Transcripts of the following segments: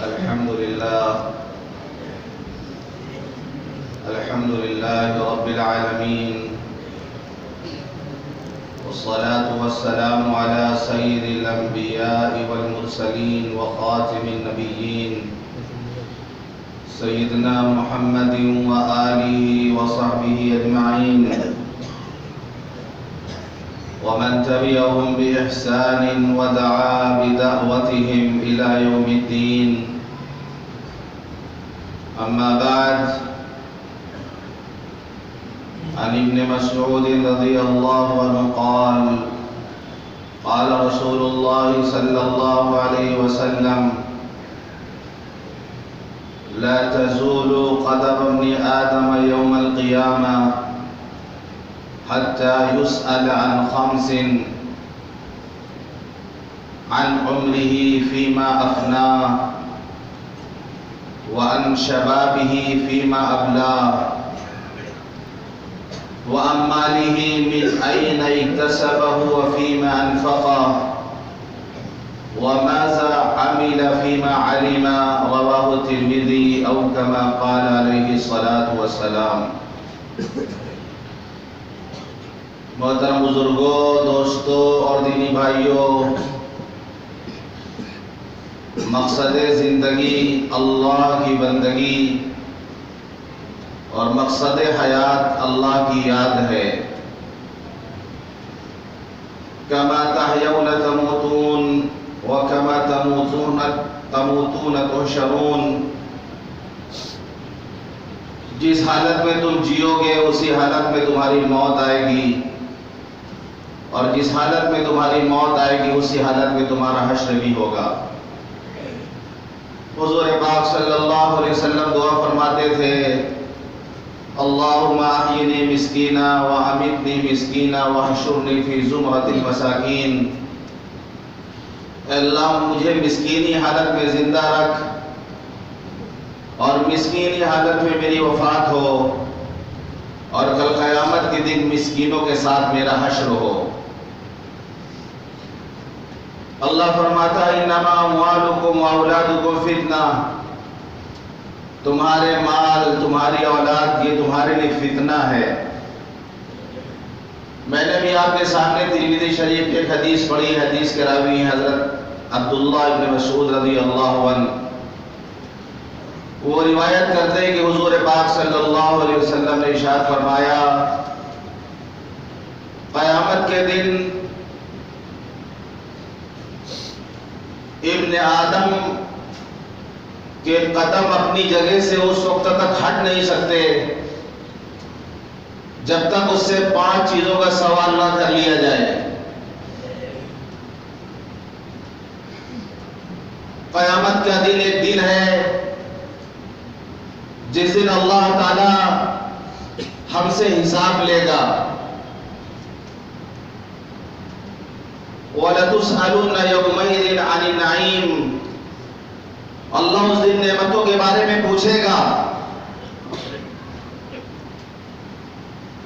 अल्हम्दुलिल्लाह रब्बिल आलमीन वस्सलातु वस्सलामु अला सय्यिदिल अंबिया'i वल मुरसलीन व खातिमिन नबिय्यीन सय्यिदना मुहम्मदिन व आलिहि व सहबिहि अजमईन व मन तबिअहुम बि इहसानिन व दआ बिदअवतिहिम इला यौमिद्दीन। अम्मा बाद अन इब्न मसऊद रज़ियल्लाहु अन्हु क़ाल रसूलुल्लाह सल्लल्लाहु अलैहि वसल्लम ला तज़ूलु क़दम इब्नि आदम यौमल क़ियामा हत्ता युसअल अन ख़म्सिन अन उम्रिही फ़ीमा अफ़नाह व अन शबाबिही फ़ीमा अबलाह व अन मालिही मिन ऐन इक्तसबहु व फ़ीमा अनफ़क़ह व माज़ा अमिल फ़ीमा अलिमा। रवाहु तिर्मिज़ी औ कमा क़ाल अलैहि सलातु वस्सलाम। मोहतरम बुजुर्गों, दोस्तों और दीनी भाइयों, मकसद ज़िंदगी अल्लाह की बंदगी और मकसद हयात अल्लाह की याद है। कमा तहयौन तमूतून व कमा तमूतून तुहशरून। जिस हालत में तुम जियोगे उसी हालत में तुम्हारी मौत आएगी, और जिस हालत में तुम्हारी मौत आएगी उसी हालत में तुम्हारा हश्र भी होगा। हुज़ूर पाक सल्लल्लाहु अलैहि वसल्लम दुआ फरमाते थे, अल्लाहुम्मा अहयिनी मिस्कीना व अमितनी मिस्कीना व हशुरनी फी ज़ुमरतिल मसाकीन। अल्लाह मुझे मिस्कीनी हालत में ज़िंदा रख और मिस्कीनी हालत में मेरी वफ़ात हो, और कल क़यामत के दिन मिस्कीनों के साथ मेरा हश्र हो। अल्लाह फरमाता है, इन्नमा अम्वालुकुम व औलादुकुम फितना। तुम्हारे माल, तुम्हारी औलाद, ये तुम्हारे लिए फितना है। मैंने भी आपके सामने तिर्मिज़ी शरीफ की एक हदीस पढ़ी। हदीस के रावी हैं हज़रत अब्दुल्लाह इब्न मसऊद रज़ियल्लाहु अन्हु। वो रिवायत करते हैं कि हुज़ूर पाक सल्लल्लाहु अलैहि वसल्लम ने इरशाद फरमाया, क़यामत के दिन इब्न आदम के कदम अपनी जगह से उस वक्त तक हट नहीं सकते जब तक उससे 5 चीजों का सवाल ना कर लिया जाए। क़यामत का दिन एक दिन है जिस दिन अल्लाह ताला हमसे हिसाब लेगा। वलतुसअलुन्ना यौमइज़िन अनिन नईम। अल्लाह उस दिन नेमतों के बारे में पूछेगा।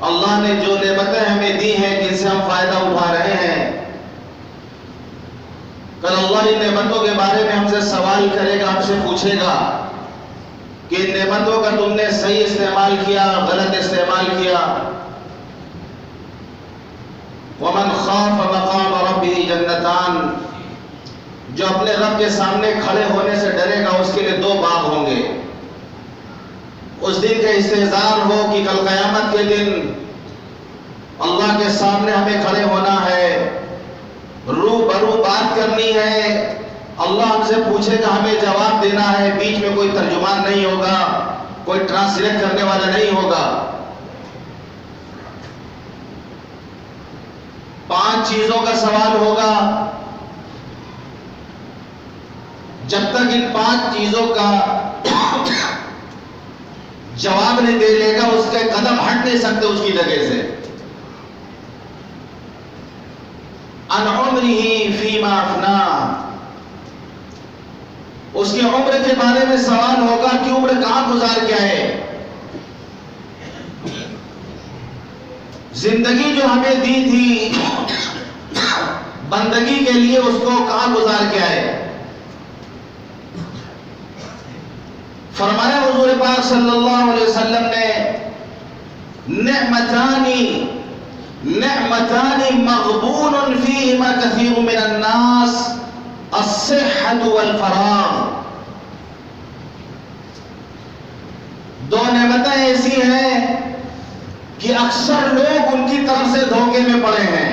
अल्लाह ने जो नेमतें हमें दी हैं, जिनसे हम फायदा उठा रहे हैं, कल अल्लाह इन नेमतों के बारे में हमसे सवाल करेगा, हमसे पूछेगा कि इन नेमतों का तुमने सही इस्तेमाल किया, गलत इस्तेमाल किया। वमन खाफ मकाम रब्बिही जन्नतान। जो अपने रब के सामने खड़े होने से डरेगा उसके लिए 2 बाग होंगे। उस दिन का इंतजार हो कि कल क़यामत के दिन अल्लाह के सामने हमें खड़े होना है, रूबरू बात करनी है। अल्लाह हमसे पूछेगा, हमें जवाब देना है। बीच में कोई तर्जुमान नहीं होगा, कोई ट्रांसलेट करने वाला नहीं होगा। 5 चीजों का सवाल होगा। जब तक इन 5 चीजों का जवाब नहीं दे लेगा, उसके कदम हट नहीं सकते उसकी जगह से। अन उम्रिही फीमा अफना। उसकी उम्र के बारे में सवाल होगा कि उम्र कहां गुजार के आए। जिंदगी जो हमें दी थी बंदगी के लिए, उसको कहां गुजार के आए। फरमाया हुजूर पाक सल्लल्लाहु अलैहि वसल्लम ने, निअमतानी मग़बूनुन फ़ीहिमा कसीरुम मिनन नास अस्सिह्हतु वल फराग़। दो नेमतें ऐसी हैं कि अक्सर लोग उनकी तरफ से धोखे में पड़े हैं।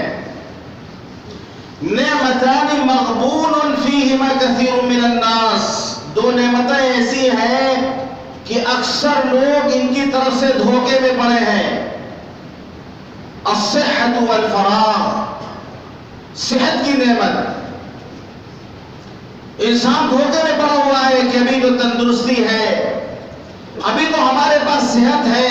निअमतानी मग़बूनुन फ़ीहिमा कसीरुम मिनन नास, दो नेमतें ऐसी हैं कि अक्सर लोग इनकी तरफ से धोखे में पड़े हैं। अस्सिह्हतु वल फराग़, सेहत की नेमत। इंसान धोखे में पड़ा हुआ है कि अभी तो तंदुरुस्ती है, अभी तो हमारे पास सेहत है,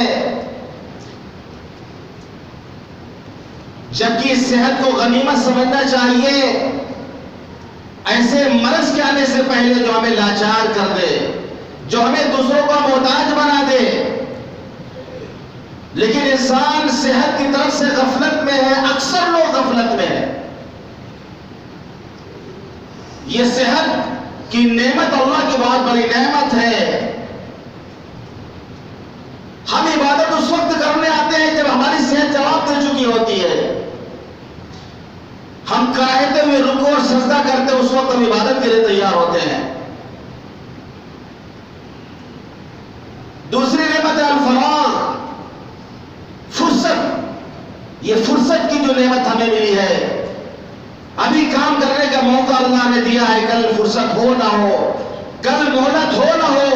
जबकि इस सेहत को गनीमत समझना चाहिए। ऐसे मर्ज के आने से पहले जो हमें लाचार कर दे, जो हमें दूसरों का मोहताज बना दे, लेकिन इंसान सेहत की तरफ से गफलत में है। अक्सर लोग गफलत में है। ये सेहत की नेमत अल्लाह की बहुत बड़ी नेमत है। हम इबादत उस वक्त करने आते हैं जब हमारी सेहत जवाब दे चुकी होती है। हम कराहते हुए रुकू और सजदा करते उस वक्त हम इबादत के लिए तैयार होते हैं। दूसरी नेमत है अल-फराग़, फुर्सत। ये फुर्सत की जो नेमत हमें मिली है, अभी काम करने का मौका अल्लाह ने दिया है, कल फुर्सत हो ना हो, कल मोहलत हो ना हो,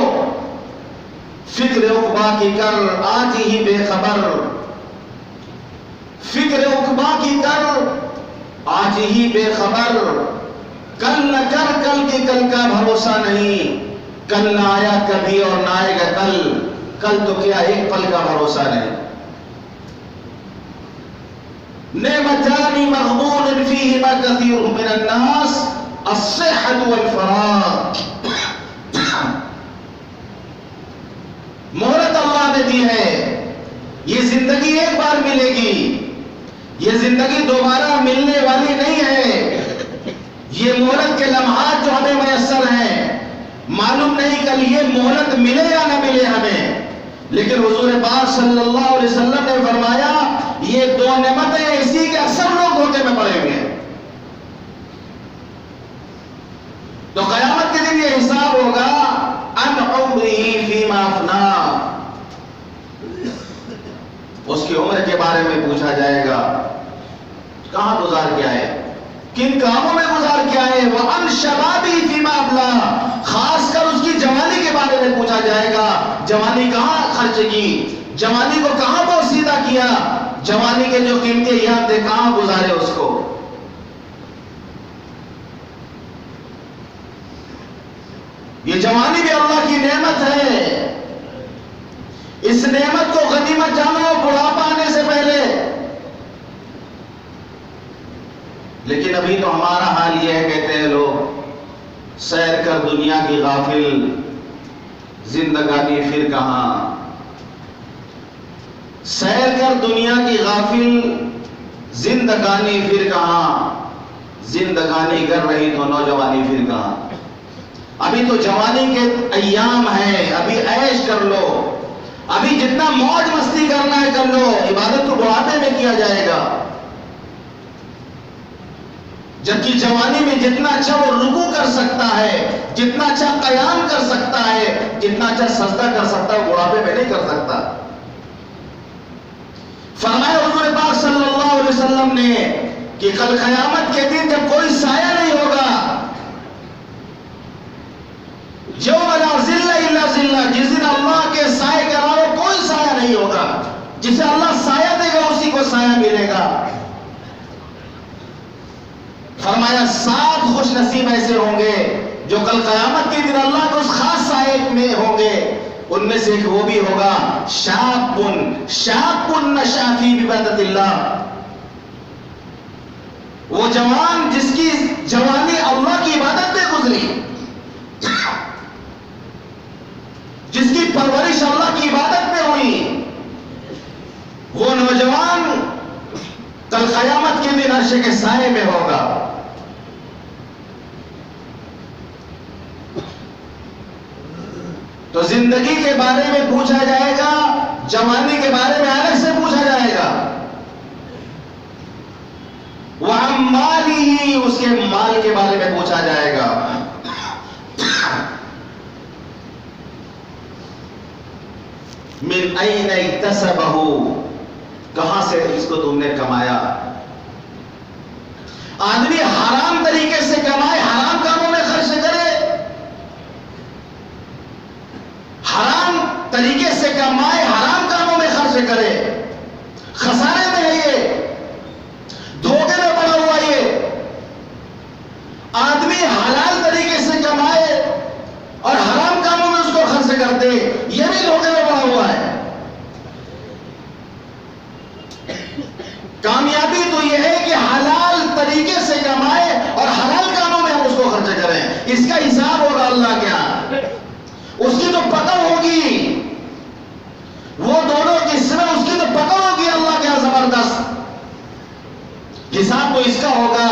फिक्र उक़बा की कर आज ही बेखबर, फिक्र उक़बा की कर आज ही बेखबर, कल न कर कल के कल का भरोसा नहीं, कल ना आया कभी और ना आएगा कल, कल तो क्या एक पल का भरोसा नहीं। निअमतानी मग़बूनुन फ़ीहिमा कसीरुम मिनन नास अस्सिह्हतु वल फराग़। मोहलत अल्लाह ने दी है। ये जिंदगी एक बार मिलेगी, ये जिंदगी दोबारा मिलने वाली नहीं है। ये मोहलत के लम्हात जो हमें मयस्सर हैं, मालूम नहीं कल ये मोहलत मिले या ना मिले हमें। लेकिन हुजूर पाक सल्लल्लाहु अलैहि वसल्लम ने फरमाया, ये दो नेमतें ऐसी कि अक्सर लोग धोखे में पड़े हुए हैं। तो क़यामत के दिन ये हिसाब होगा, अन उम्रिही फ़ीमा अफ़ना, उसकी उम्र के बारे में पूछा जाएगा, कहां गुजार के आए, किन कामों में गुजार के आए। वह अन शबाबी फ़ीमा अबला, खासकर उसकी जवानी के बारे में पूछा जाएगा, जवानी कहां खर्च की, जवानी को कहां बोसीदा किया, जवानी के जो कीमती अय्याम थे कहां गुजारे उसको। ये जवानी भी अल्लाह की नेमत है। इस नेमत को गनीमत जानो बुढ़ापा आने से पहले। लेकिन अभी तो हमारा हाल यह है, कहते हैं लोग, सैर कर दुनिया की गाफिल, जिंदगानी फिर कहां। सैर कर दुनिया की गाफिल, जिंदगानी फिर कहां, जिंदगानी कर रही तो नौजवानी फिर कहां। अभी तो जवानी के अय्याम है, अभी ऐश कर लो, अभी जितना मौज मस्ती करना है कर लो, इबादत तो बुढ़ापे में किया जाएगा। जबकि जवानी में जितना अच्छा वो रुकू कर सकता है, जितना अच्छा कयाम कर सकता है, जितना अच्छा सजदा कर सकता है, वो बुढ़ापे में नहीं कर सकता। फरमाया हुजूर पाक सल्लल्लाहु अलैहि वसल्लम ने कि कल क़यामत के दिन जब कोई साया नहीं होगा, यौम ला ज़िल्ला इल्ला ज़िल्ला, जिस दिन अल्लाह के साए के अलावा कोई साया नहीं होगा, जिसे अल्लाह साया देगा उसी को साया मिलेगा। फरमाया 7 खुश नसीब ऐसे होंगे जो कल क़यामत के दिन अल्लाह के उस खास साए में होंगे। उनमें से एक वो भी होगा, शाबुन नशा फी इबादतिल्लाह, वो जवान जिसकी जवानी अल्लाह की इबादत में गुजरी, जिसकी परवरिश अल्लाह की इबादत में हुई, वो नौजवान कल क़यामत के दिन अर्श के साए में होगा। तो जिंदगी के बारे में पूछा जाएगा, जवानी के बारे में अलग से पूछा जाएगा। वह माली ही, उसके माल के बारे में पूछा जाएगा। मिन ऐन इक्तसबहु, कहां से इसको तुमने कमाया। आदमी हराम तरीके से कमाए, हराम कामों में खर्च करे, हराम तरीके से कमाए, हराम कामों में खर्च करे, खसारे में है ये, धोखे में पड़ा हुआ ये। आदमी हलाल तरीके से कमाए और हराम कामों में उसको खर्च करते, ये भी धोखे में पड़ा हुआ है। कामयाबी तो यह है कि हलाल तरीके से कमाए और हलाल कामों में हम उसको खर्च करें। इसका हिसाब होगा अल्लाह के यहां, उसकी तो पकड़ होगी, वो दोनों किस्में उसकी तो पकड़ होगी अल्लाह के यहां जबरदस्त। हिसाब तो इसका होगा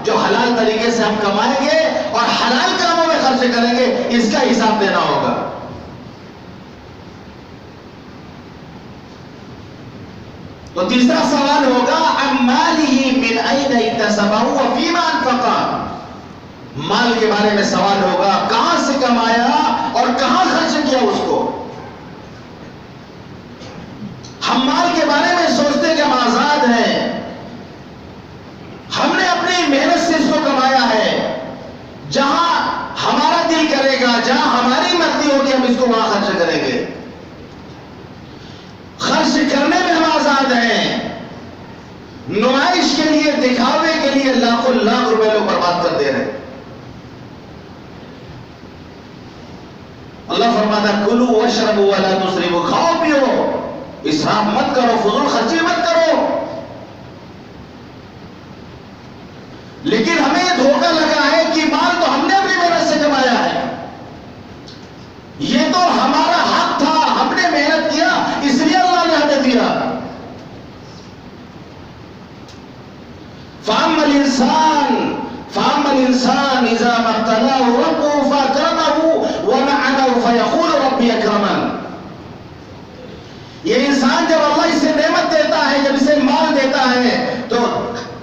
जो हलाल तरीके से हम कमाएंगे और हलाल कामों में खर्च करेंगे, इसका हिसाब देना होगा। तो तीसरा सवाल होगा अम्मालिही मिन ऐन इक्तसबहु व फीमा अनफक़ा, माल के बारे में सवाल होगा, कहां से कमाया और कहां खर्च किया उसको। हम माल के बारे में सोचते कि हम आजाद हैं, हमने अपनी मेहनत से इसको कमाया है, जहां हमारा दिल करेगा, जहां हमारी मर्जी होगी हम इसको वहां खर्च करेंगे। खर्च करने में हम आजाद हैं, नुमाइश के लिए, दिखावे के लिए लाखों लाख रुपए लोग बर्बाद कर दे रहे हैं। अल्लाह फरमाता कुलू वशरबू वला तुसरिफू, खाओ पियो, इसराफ मत करो, फजूल खर्ची मत करो। लेकिन हमें यह धोखा लगा है कि माल तो हमने अपनी मेहनत से कमाया है, ये तो हमारा हक था, हमने मेहनत किया इसलिए अल्लाह ने हमें दिया। फाअम्मल इंसान इज़ा मब्तलाहु रब्बुहु फअकरमहु व नअमहु फयक़ूलु रब्बी अक्रमन। ये इंसान जब अल्लाह इसे नेमत देता है, जब इसे माल देता है, तो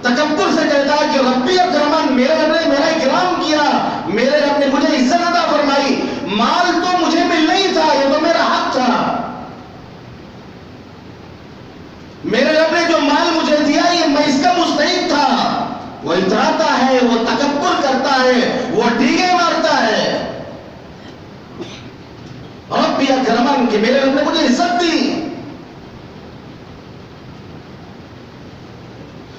तकब्बुर से कहता है कि रब्बी अक्रमन, मेरे रब ने मेरा इकराम किया, मेरे रब ने मुझे इज्जत अता फरमाई। माल तो मुझे मिलना ही था, ये तो मेरा हक था। मेरे रब ने जो माल मुझे दिया, ये मैं इसका मुस्तहिक था। वो इतराता है, वो तकब्बुर करता है, वो डीगे मारता है, रब्बी अक्रमन, कि मेरे रब ने मुझे इज्जत दी।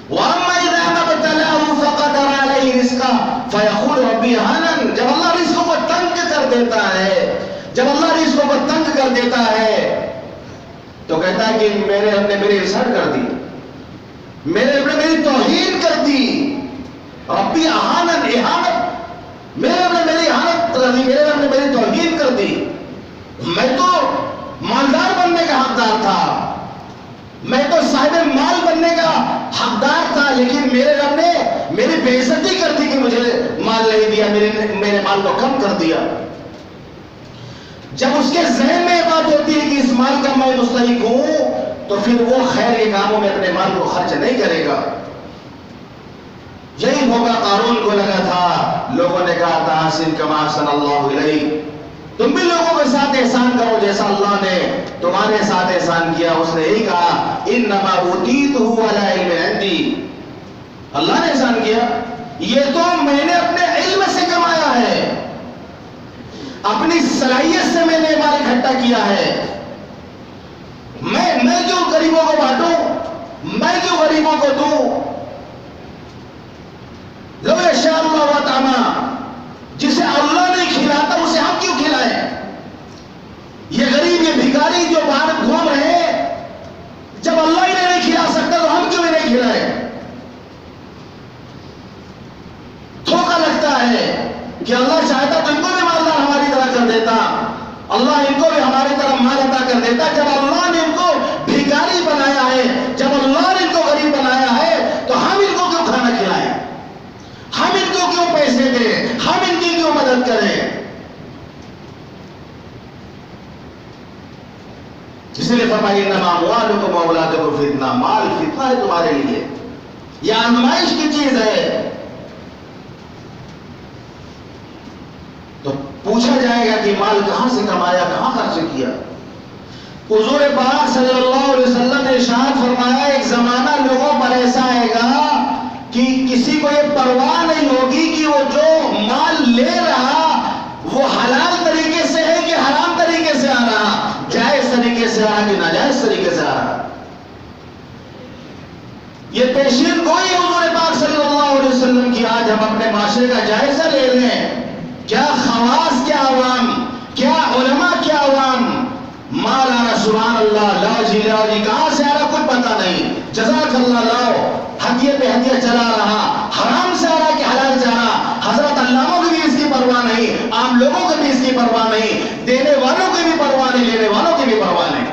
वअम्मा इज़ा मब्तलाहु फ़क़दर अलैहि रिज़्क़ा फ़यक़ूलु रब्बी अहानन। जब अल्लाह रिज़्क़ को तंग कर देता है, जब अल्लाह रिज़्क़ को तंग कर देता है, तो कहता है कि मेरे रब ने मेरी इज़्ज़त कर दी, मेरे रब ने मेरी तौहीन कर दी। रब्बी अहानन, इहानत, मेरे रब ने मेरी इहानत कर दी, मेरे रब ने मेरी तौहीन कर दी। मैं तो मालदार बनने का हकदार था, मैं तो साहिब माल बनने का हकदार था, लेकिन मेरे रब ने मेरी बेइज्जती कर दी कि मुझे माल नहीं दिया, मेरे माल को कम कर दिया। जब उसके ज़हन में यह बात होती है कि इस माल का मैं मुस्तहिक हूं, तो फिर वो खैर के कामों में अपने माल को खर्च नहीं करेगा। यही मौका कारून को लगा था, लोगों ने कहा था हसीन कमा अहसन अल्लाहु इलैक, तुम भी लोगों के साथ एहसान करो जैसा अल्लाह ने तुम्हारे साथ एहसान किया। उसने यही कहा इन्नमा ऊतीतुहु अला इल्मिन इंदी, अल्लाह ने एहसान किया, ये तो मैंने अपने इल्म से कमाया है, अपनी सलाहियत से मैंने माल इकट्ठा किया है। मैं क्यों गरीबों को बांटूं, मैं क्यों गरीबों को दूं। लो यशाअल्लाहु व तआमा, जिसे अल्लाह नहीं खिलाता उसे हम क्यों खिलाएं। ये गरीब, ये भिखारी जो बाहर घूम रहे हैं, जब अल्लाह ही नहीं खिला सकता तो हम क्यों नहीं खिलाएं। धोखा लगता है कि अल्लाह चाहता तो इनको भी मालदार हमारी तरह कर देता, अल्लाह इनको भी हमारी तरह माल अता कर देता। जब अल्लाह ने इनको भिखारी बनाया है, जब अल्लाह ने इनको गरीब बनाया है, तो हम इनको क्यों खाना खिलाएं, हम इनको क्यों पैसे दें, हम इनकी क्यों मदद करें। इसलिए फरमाया इन्नमा अमवालुकुम व औलादुकुम फितना, माल फितना है तुम्हारे लिए, यह आजमाइश की चीज है। तो पूछा जाएगा कि माल कहां से कमाया, कहां खर्च किया। हुजूर पाक सल्लल्लाहु अलैहि वसल्लम ने इरशाद फरमाया, एक जमाना लोगों पर ऐसा आएगा कि किसी को यह परवाह नहीं होगी कि वो जो माल ले रहा वो हलाल तरीके से है कि हराम तरीके से आ रहा, जायज तरीके से आ रहा कि नाजायज तरीके से आ रहा। ये पेशीन गोई है हुजूर पाक सल्लल्लाहु अलैहि वसल्लम की। आज हम अपने माशरे का जायजा ले लें, क्या खवास, क्या अवाम, क्या उलमा, क्या अवाम, माल आ रहा सुभान अल्लाह, लाओ जी कहां से आ रहा कुछ पता नहीं, जज़ाकल्लाह लाओ, हदिये पे हदिया चला रहा, हराम से आ रहा कि हलाल से आ रहा। हजरत अल्लामों की भी इसकी परवाह नहीं, आम लोगों की भी इसकी परवाह नहीं, देने वालों की भी परवाह नहीं, लेने वालों की भी परवाह नहीं।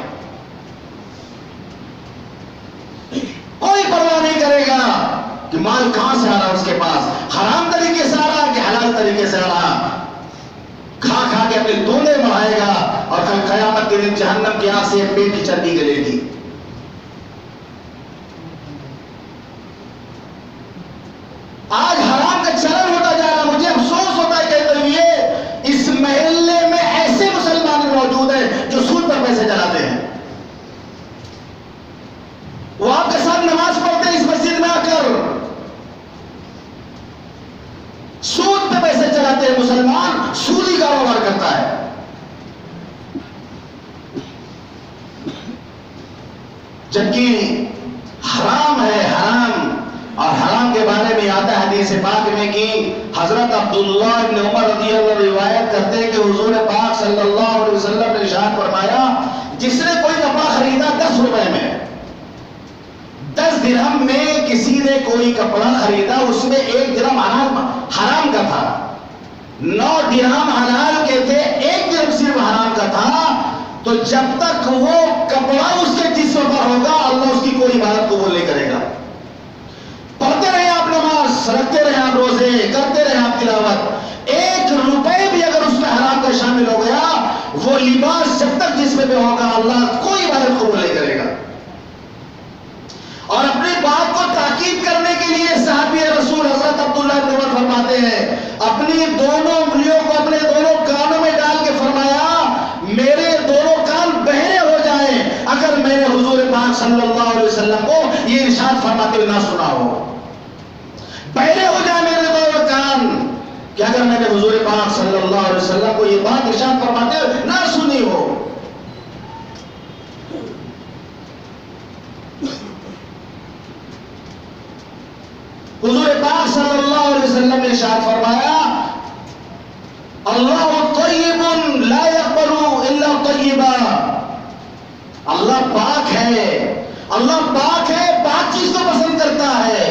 कोई परवाह नहीं करेगा कि माल कहां से आ रहा उसके पास, हराम तरीके से आ रहा कि हलाल तरीके से आ रहा। खा खा के अपने तोने बढ़ाएगा और कल कयामत के दिन जहन्नम की आग से पेट की चर्बी गलेगी। आज हराम का चलन होता जा रहा। मुझे अफसोस होता है कहते हुए इस महल्ले में ऐसे मुसलमान मौजूद हैं जो सूद पर पैसे चलाते हैं। वो आपके साथ नमाज पढ़ते हैं इस मस्जिद में आकर, सूद पे पैसे चलाते हैं। मुसलमान सूदी कारोबार करता है। जबकि हराम है, हराम। और हराम के बारे में आता है हदीस पाक में कि हजरत अब्दुल्लाह इब्न उमर रज़ियल्लाहु अन्हु रिवायत करते हैं कि हुजूर पाक सल्लल्लाहु अलैहि वसल्लम ने इरशाद फरमाया, जिसने कोई कपड़ा खरीदा 10 रुपए में, 10 दिरहम में किसी ने कोई कपड़ा खरीदा, उसमें 1 दिरहम हराम का था, 9 दिरहम हलाल के थे, 1 दिरहम सिर्फ हराम का था। तो जब तक वो कपड़ा उसके जिस्म पर होगा अल्लाह उसकी कोई इबादत कबूल नहीं करेगा। पढ़ते रहे आप नमाज, रखते रहे आप रोजे, करते रहे आप तिलावत, 1 रुपए भी अगर उसमें हराम का शामिल हो गया, वो लिबास जब तक जिस्म पे होगा अल्लाह कोई इबादत कबूल नहीं करेगा। और अपनी बात को ताकीद करने के लिए साहबी रसूल हजरत अब्दुल्लाह इब्न उमर फरमाते हैं, अपनी दोनों उंगलियों को अपने दोनों कानों में डाल के फरमाया, मेरे दोनों कान बहरे हो जाएं अगर मैंने हुजूर पाक सल्लल्लाहु अलैहि वसल्लम को ये इरशाद फरमाते हुए ना सुना हो। बहरे हो जाए मेरे दोनों कान कि अगर मैंने हुजूर पाक सल्लल्लाहु अलैहि वसल्लम को ये बात इरशाद फरमाते हुए ना सुनी हो। हुजूर पाक सल्लल्लाहु अलैहि वसल्लम ने इरशाद फरमाया, अल्लाहु तय्यिबुन ला यक़बलु इल्ला तय्यिबा। अल्लाह पाक है, अल्लाह पाक है, पाक चीज को पसंद करता है।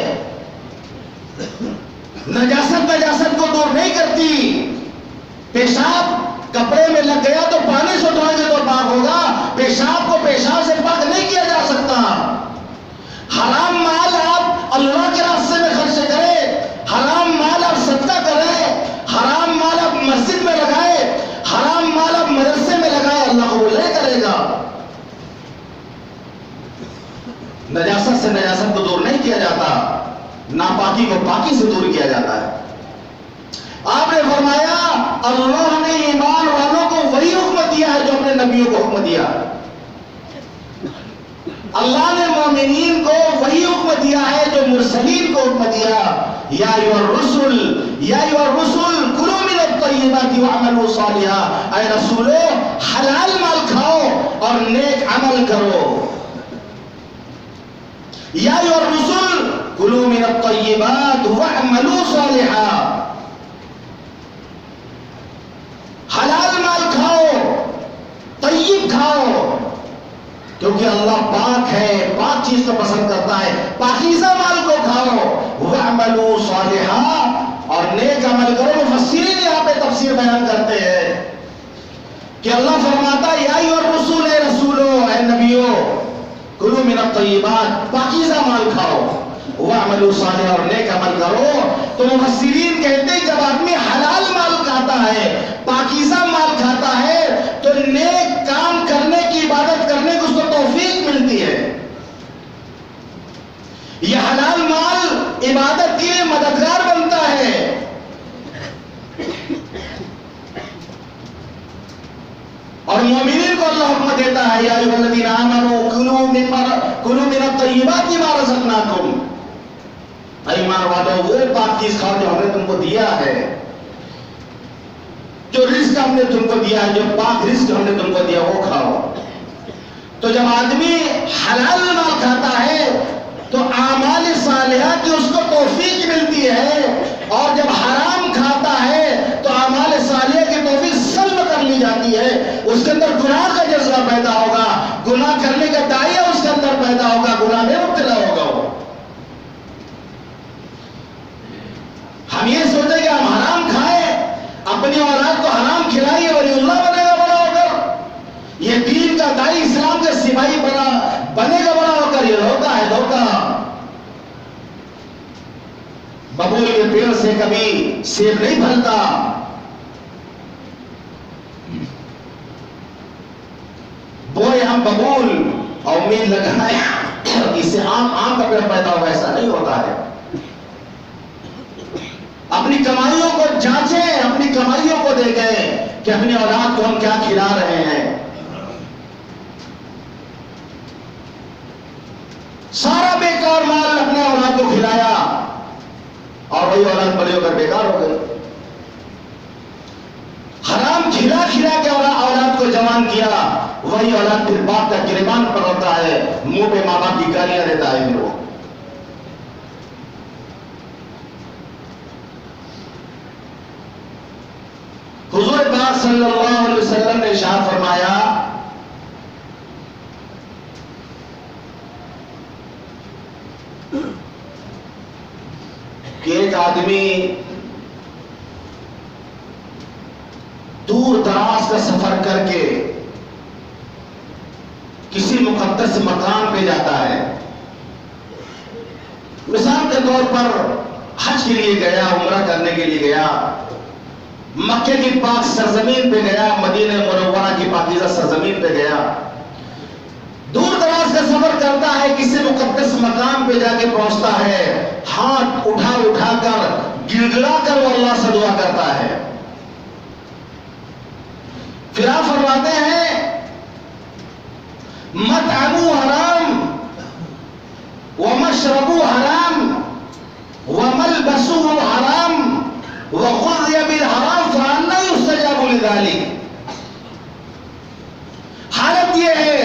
नजासत को दूर नहीं करती। पेशाब कपड़े में लग गया तो पानी से धोएंगे तो पाक होगा, पेशाब को पेशाब से पाक नहीं किया जा सकता। हराम माल आप अल्लाह के रास्ते में खर्च करें, हराम माल आप सदका करें, हराम माल आप मस्जिद में लगाए, हराम माल आप मदरसे में लगाए, अल्लाह कबूल नहीं करेगा। नजासत से नजासत को दूर नहीं किया जाता, नापाकी को पाकी से दूर किया जाता है। आपने फरमाया अल्लाह ने ईमान वालों को वही हुक्म दिया है जो अपने नबियों को हुक्म दिया। अल्लाह ने मोमिनीन को वही हुक्म दिया है जो मुरसलीन को हुक्म दिया, या अय्युहर रुसुल कुलू मिनत तय्यिबाति वअमलू सालिहा। ऐ रसूलो हलाल माल खाओ और नेक अमल करो। या अय्युहर रुसुल कुलू मिनत तय्यिबात वअमलू सालिहा। हलाल माल खाओ, तय्यब खाओ, क्योंकि अल्लाह पाक है, पाक चीज को पसंद करता है। पाकीज़ा माल को खाओ, वअमलू सालिहा, और नेक अमल करो। मुफस्सिरीन यहाँ पे तफसीर बयान करते हैं कि अल्लाह फरमाता है या अय्युहर रसूल, ए रसूलो, ए नबियो, कुलू मिनत तय्यिबात, पाकीज़ा माल खाओ, वअमलू सालिहा, और नेक अमल करो। तो मुफस्सिरीन कहते हैं जब आदमी हलाल माल खाता है, पाकीज़ा माल खाता है, तो नेक काम करने की, इबादत करने की उसको यह हलाल माल इबादत के लिए मददगार बनता है। और मोमिनीन को अल्लाह हुक्म देता है, या अय्युहल्लज़ीना आमनू कुलू मिन तय्यिबाति मा रज़क़नाकुम, ईमान वालों वो पाक चीज खाओ जो हमने तुमको दिया है, जो रिस्क हमने तुमको दिया है, जो पाक रिस्क हमने तुमको दिया वो खाओ। तो जब आदमी हलाल माल खाता है तो आमाल सालिहा की उसको तौफीक मिलती है, और जब हराम खाता है तो आमाल सालिहा की तौफीक सल्ब कर ली जाती है। उसके अंदर गुनाह का जज्बा पैदा होगा, गुनाह करने का दाया उसके अंदर पैदा होगा, गुनाह में मुब्तला होगा वो। हम ये सोचे कि हम हराम खाएं, अपनी औलाद को हराम खिलाइए, वलीउल्लाह बनेगा बड़ा होकर, ये दीन का दाई इस्लाम का सिपाही बनेगा बड़ा होकर। ये धोखा है, धोखा। बबूल के पेड़ से कभी सेब नहीं फलता। बोए हम बबूल और उम्मीद लगाए इससे आम का पेड़ पैदा होगा, ऐसा नहीं होता है। अपनी कमाइयों को जांचें, अपनी कमाइयों को देखें कि अपनी औलाद को हम क्या खिला रहे हैं। सारा बेकार माल अपने औलाद को खिलाया और वही औलाद बड़ी होकर बेकार हो गई। हराम खिला खिला के औलाद को जवान किया, वही औलाद फिर बाप का गिरबान पर होता है, मुंह पे मां बाप की गालियां देता है। फिर वो हुजूर पाक सल्लल्लाहु अलैहि वसल्लम ने इरशाद फरमाया, कि एक आदमी दूर दराज का सफर करके किसी मुकद्दस मकाम पे जाता है। मिसाल के तौर पर हज के लिए गया, उम्रा करने के लिए गया, मक्के की पाक सरजमीन पे गया, मदीना मुनव्वरा की पाकीज़ा सरजमीन पे गया। दूर दराज का सफर करता है, किसी मुकद्दस मकाम पे जाके पहुंचता है, हाथ उठा उठाकर गिड़गिड़ा कर वो अल्लाह से दुआ करता है। फिर आप फरमाते हैं, मतअमू हराम व मशरबू हराम व मलबसू हराम व गुज़िया बिल हराम फअन्ना युस्तजाबु लिज़ालिक। हालत यह है,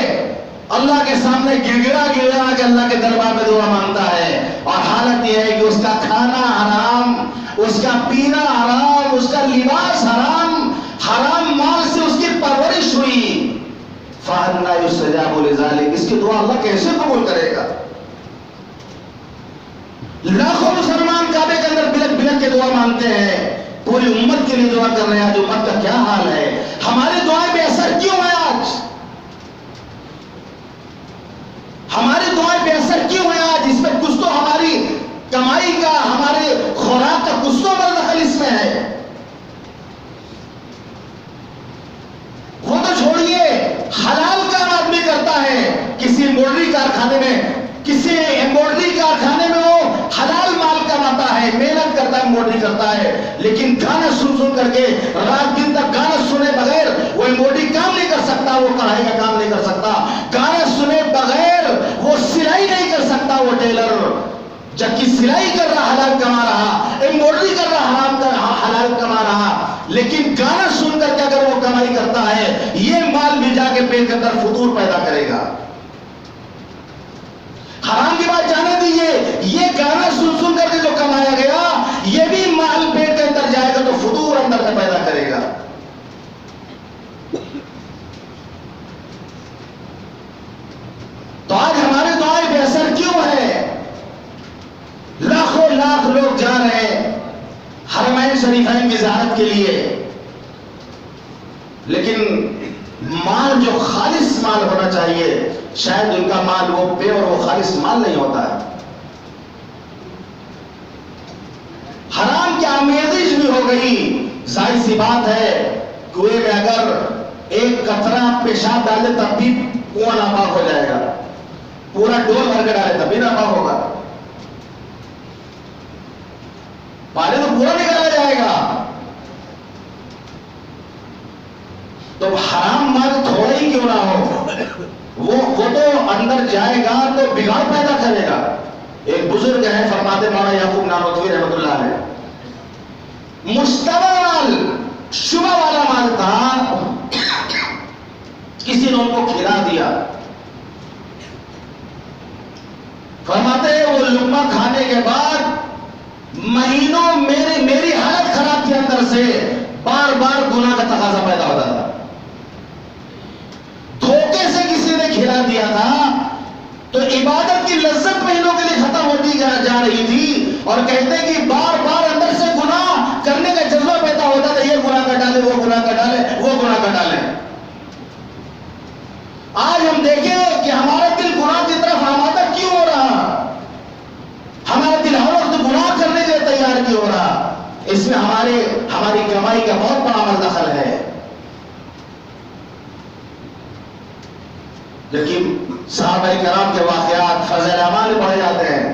अल्लाह के सामने गिड़गिड़ा गिड़गिड़ा के अल्लाह के दरबार में दुआ मांगता है, और हालत यह है कि उसका खाना हराम, उसका पीना हराम, उसका लिबास हराम, हराम माल से उसकी परवरिश हुई। फअन्ना युस्तजाबु लिज़ालिक। इसकी दुआ अल्लाह कैसे कबूल करेगा? लाखों मुसलमान काबे के अंदर बिलक बिलक के दुआ मांगते हैं, पूरी उम्मत के लिए दुआ कर रहे हैं। आज उम्मत का क्या हाल है? हमारी दुआएं बेअसर क्यों है? आज हमारी दुआएं बेअसर क्यों है? आज इसमें कुछ तो हमारी कमाई का, हमारे खुराक का कुछ तो दखल इसमें है। वो तो छोड़िए, हलाल काम आदमी करता है, किसी एम्ब्रॉयडरी कारखाने में, किसी एम्ब्रॉयडरी कारखाने में वो हलाल माल कमाता है, मेहनत करता है, एम्ब्रॉयडरी करता है, लेकिन गाना सुन सुन करके रात दिन तक गाना सुने बगैर वो एम्ब्रॉयडरी काम नहीं कर सकता, वो कढ़ाई का काम नहीं कर सकता, गाना सुने बगैर वो सिलाई नहीं कर सकता। वो टेलर जबकि सिलाई कर रहा हलाल कमा रहा, एम्ब्रॉयडरी कर रहा हलाल कमा रहा, लेकिन गाना सुन करके अगर वो कमाई करता है, ये माल भी जाके पेट के अंदर फुतूर पैदा करेगा। हराम की बात जाने दीजिए, ये गाना सुन सुन करके जो कमाया गया, ये भी माल पेट के अंदर जाएगा तो फुतूर अंदर में पैदा करेगा। तो आज हमारे दुआएं बेअसर क्यों है? लाखों लाख लोग जा रहे हैं हरमैन शरीफैन की ज़ियारत के लिए, लेकिन माल जो खालिस माल होना चाहिए, शायद उनका माल वो पे और वो खालिस माल नहीं होता है। हराम की आमेजिश भी हो गई। जाहिर सी बात है, कुएं में अगर एक कतरा पेशाब डाले तब भी कुआं नापाक हो जाएगा, पूरा डोल भर के डाले तब भी नापाक होगा। पानी तो पूरा निकाला जाएगा। तो हराम माल थोड़ा ही क्यों ना हो, वो तो अंदर जाएगा तो बिगाड़ पैदा करेगा। एक बुजुर्ग है, फरमाते मौलाना याकूब नानोतवी रहमतुल्लाह अलैह, मुश्तबा माल, शुबा वाला माल था, किसी ने उनको खिला दिया। फरमाते हैं वो लुकमा खाने के बाद महीनों मेरी हालत खराब थी अंदर से, बार बार गुनाह का तकाजा पैदा होता था। धोखे से किसी ने खिला दिया था तो इबादत की लज्जत महीनों के लिए खत्म होती जा रही थी, और कहते कि बार बार अंदर से गुनाह करने का जज्बा पैदा होता था, ये गुनाह कर डाले, वो गुनाह कर डाले, वो गुनाह कर डाले। आज हम देखें कि हमारा दिल गुनाह की तरफ आमादा क्यों हो रहा, हमारा दिल हर वक्त गुनाह करने के लिए तैयार क्यों हो रहा। इसमें हमारी कमाई का बहुत बड़ा अमल दखल है। लेकिन सहाबाए किराम के वाकयात फज़ल अमाल पढ़े जाते हैं,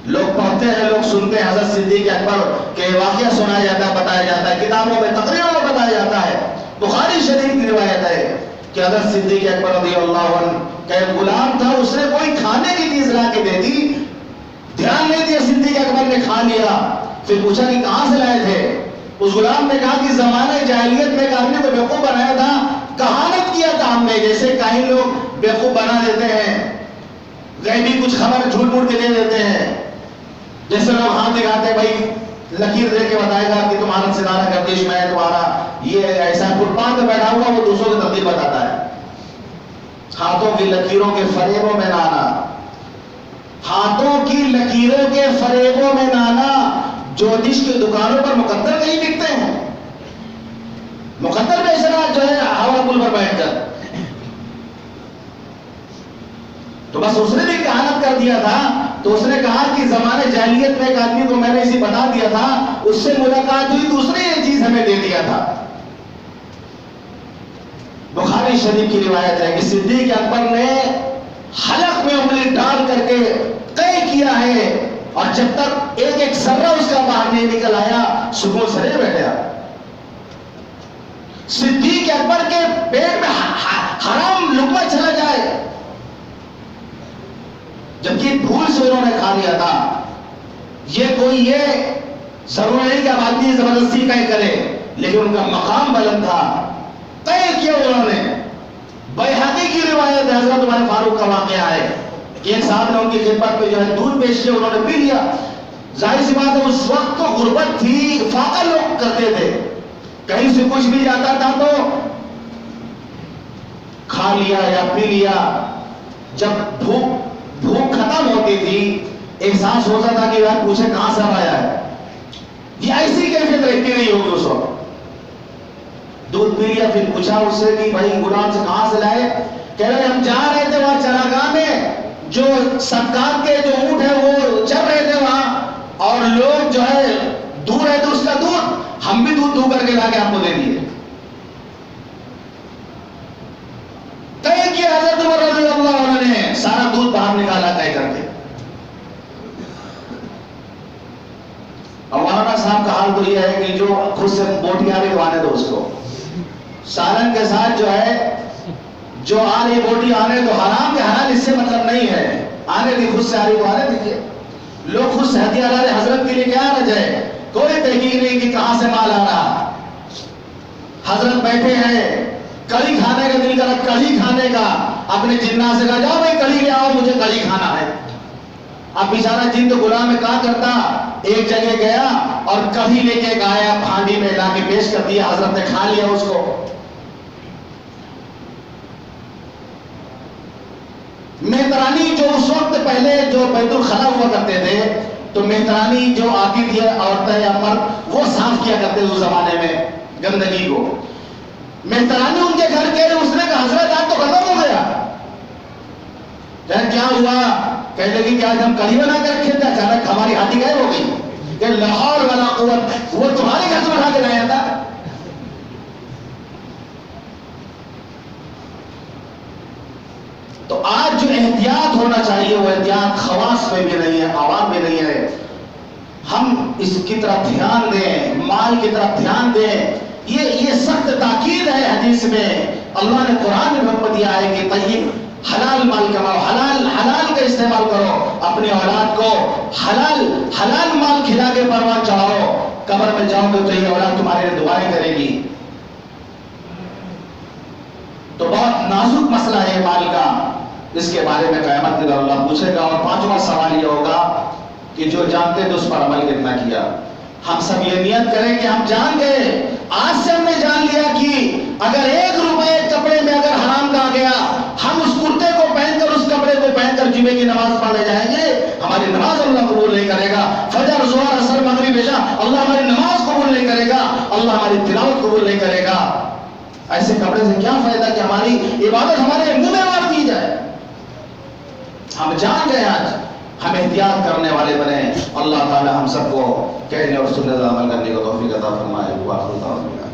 लोग पढ़ते हैं, लोग सुनते हैं, हज़रत सिद्दीक़ अकबर के वाकया सुनाया जाता है, बताया जाता है, किताबों में तकरीरों में बताया जाता है। बुखारी शरीफ की रिवायत है कि हज़रत सिद्दीक़ अकबर रज़ियल्लाहु अन्हु का एक गुलाम था, उसने कोई खाने की चीज ला के दे दी, ध्यान नहीं दिया, सिद्दीक़ अकबर ने खा लिया। फिर पूछा कि कहां से लाए थे? उस गुलाम ने कहा कि जमाने जाहिलियत में एक आदमी को बेवकूफ बनाया था, कहानत किया था हमने, जैसे कई लोग बेवकूफ बना देते हैं, गैबी कुछ खबर झूठ मूठ के दे देते हैं। जैसे लोग हाथ दिखाते हैं, भाई लकीर दे के बताएगा कि तुम्हारा सितारा गर्दिश में है, तुम्हारा ये ऐसा, फुटपाथ पे बैठा हुआ वो दूसरों की तकदीर बताता है। हाथों की लकीरों के फरेबों में ना आना, हाथों की लकीरों के फरेबों में ना आना। ज्योतिष की दुकानों पर मुकद्दर कहीं बिकते हैं, मुकद्दर बेच रहा जो है हवा पुल पर बैठकर, तो बस उसने भी कहानत कर दिया था। तो उसने कहा कि जमाने जाहिलियत में एक आदमी को मैंने इसी बता दिया था, उससे मुलाकात हुई, दूसरे ये चीज हमें दे दिया था। बुखारी शरीफ की रिवायत है कि सिद्दीक़ अकबर ने हलक में उंगली डाल करके तय किया है, और जब तक एक एक सर्रा उसका बाहर नहीं निकल आया, सुकून से नहीं बैठा। सिद्दीक़ अकबर के पेट में हराम लुकमा चला जाए, जबकि भूल से उन्होंने खा लिया था। ये जरूर नहीं कि अब आदमी जबरदस्ती तय करे, लेकिन उनका मकाम बुलंद था, तय किया उन्होंने। बैहक़ी की रिवायत है, हज़रत उमर फारूक का वाक़या है कि एक साहब ने उनकी खिदमत में जो है दूध पेश किया, उन्होंने पी लिया। जाहिर सी बात है उस वक्त तो गुर्बत थी, फाका लोग करते थे, कहीं से कुछ भी जाता था तो खा लिया या पी लिया। जब भूख खत्म होती थी, एहसास होता था कि यार पूछे कहां से आया है, ये ऐसी कैफियत रहती नहीं होगी उस वक्त। दूध पी लिया, फिर पूछा उससे कि भाई गुलाम से कहां से लाए? कह रहे हम जा रहे थे वहां चरागाह में, जो सदकात के जो ऊंट है वो चल रहे थे वहां, और लोग जो है दूर है तो उसका दूध हम भी दूध दू करके लाके आपको दे दिए। तय किया हज़रत उमर रज़ियल्लाहु अन्हु ने, सारा दूध बाहर निकाला तय करके। अब मौलाना साहब का हाल तो यह है कि जो खुद से बोटी आ रही तो आने दो उसको, सालन के साथ जो है जो आ रही बोटी आने दो, हराम के हलाल इससे मतलब नहीं है, आने दी, खुद से आ रही तो आने दीजिए। लोग खुद से हथियार ला रहे, हजरत के लिए क्या रज है, कोई तहकीक नहीं कि कहां से माल आ रहा। हजरत बैठे हैं, कढ़ी खाने का दिल करा, कढ़ी खाने का, अपने जिन्ना से कहा जाओ भाई कढ़ी ले आओ, मुझे कढ़ी खाना है। अब बेचारा जिन तो गुलाम में क्या करता, एक जगह गया और कढ़ी लेके आया, हांडी में लाके पेश कर दिया, हजरत ने खा लिया उसको। मेहतरानी जो उस वक्त पहले जो बैतुल खला हुआ करते थे, तो मेहतरानी जो आती थी औरतें या मर्द, वो साफ किया करते उस जमाने में गंदगी को। मेहतरानी उनके घर गए, उसने कहा हजरत आज तो खत्म हो गया। क्या हुआ? कहने लगी कि आज हम कढ़ी बना कर रखे थे, अचानक हमारी हाथी गायब हो गई। लाहौर वाला कुव्वत, वो तुम्हारे घर से बना के लाया था। तो आज जो एहतियात होना चाहिए वो एहतियात खवास में भी नहीं है, आवाम में नहीं है। हम इसकी तरफ ध्यान दें, माल की तरफ ध्यान दें। ये सख्त ताकीद है हदीस में। अल्लाह ने कुरान में हुक्म दिया है कि तय्यब हलाल माल कमाओ, हलाल का इस्तेमाल करो, अपनी औलाद को हलाल माल खिला के परवान चढ़ाओ। कब्र में जाओगे तो ये औलाद तुम्हारे लिए दुआएं करेगी। तो बहुत नाजुक मसला है माल का, इसके बारे में क़यामत के दिन अल्लाह पूछेगा। और पांचवा सवाल ये होगा कि जो जानते थे उस पर अमल कितना किया। हम सब ये नियत करें कि हम जान गए, आज से हमने जान लिया कि अगर 1 रुपए कपड़े में अगर हराम का आ गया, हम उस कुर्ते को पहनकर, उस कपड़े को पहनकर जुमे की नमाज पढ़ने जाएंगे, हमारी नमाज अल्लाह कबूल नहीं करेगा। फजर, ज़ोहर, असर, मगरिब, इशा, अल्लाह हमारी नमाज कबूल नहीं करेगा, अल्लाह हमारी तिलावत कबूल नहीं करेगा। ऐसे कपड़े से क्या फायदा कि हमारी इबादत हमारे मुंह में मार दी जाए। हम जान गए, आज हम एहतियात करने वाले बने। अल्लाह ताला हम सबको कहने और सुनने का अमल करने को तौफीक अता फरमाए।